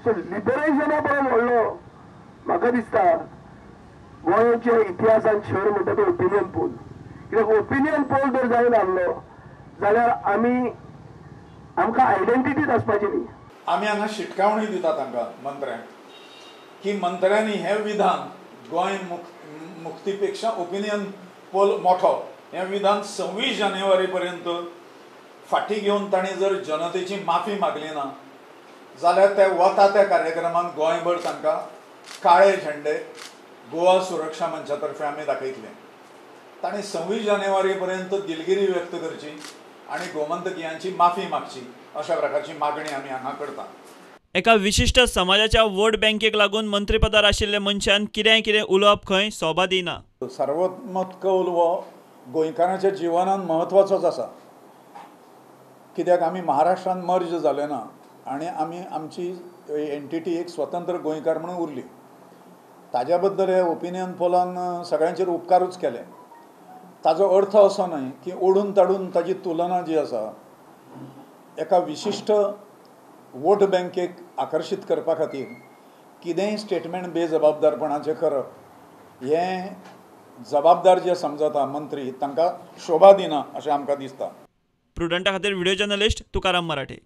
So लिबरेशना परस व्हडलो म्हाका दिसता गोंयच्या इतिहासान शहर म्हणटा तो ओपिनियन पोल. कित्याक ओपिनियन पोल जर जायना आसलो जाल्यार आमकां आयडेंटिटीच आसपाची न्ही. आमी हांगा शिटकावणी दिता तांकां मंत्र्यांक की मंत्र्यांनी हे विधान गोंय मुक्तीपेक्षा ओपिनियन पोल मोठो हें विधान 26 जानेवारी पर्यंत फाटी घेवन तांणी जर जनतेची माफी मागली ना जाल्यार ते वता त्या कार्यक्रमान गोंयभर तांकां काळे झेंडे गोवा सुरक्षा मंचा तर्फे आमी दाखयतले. तांणी 26 जानेवारी पर्यंत दिलगिरी व्यक्त करची आनी गोमंतकीयांची माफी मागची अशा प्रकारची मागणी आमी हांगा करता. एका विशिष्ट समाजाच्या वोट बँकेक लागून मंत्रीपदार आशिल्ले मनशान कितें उलोवप खंय सोबा दिना. सार्वमत कौल हो गोंयकारांच्या जिवनांत म्हत्वाचोच आसा. कित्याक आमी महाराष्ट्रान मर्ज जाले ना आनी आमी आमची एंटिटी एक स्वतंत्र गोंयकार म्हणून उरली. ताज्या बद्दल हे ओपिनियन पोलान सगळ्यांचेर उपकारूच केले. ताजो अर्थ असो न्हय की ओडून ताडून ताजी तुलना जी आसा एका विशिश्ट वोट बँकेक आकर्शीत करपा खातीर कितेंय स्टेटमेंट बेजबाबदारपणाचें करप हें जबाबदार जे समजता मंत्री तांकां शोभा दिना अशें आमकां दिसता. प्रुडंटा खातीर व्हिडिओ जर्नलिस्ट तुकाराम मराठे.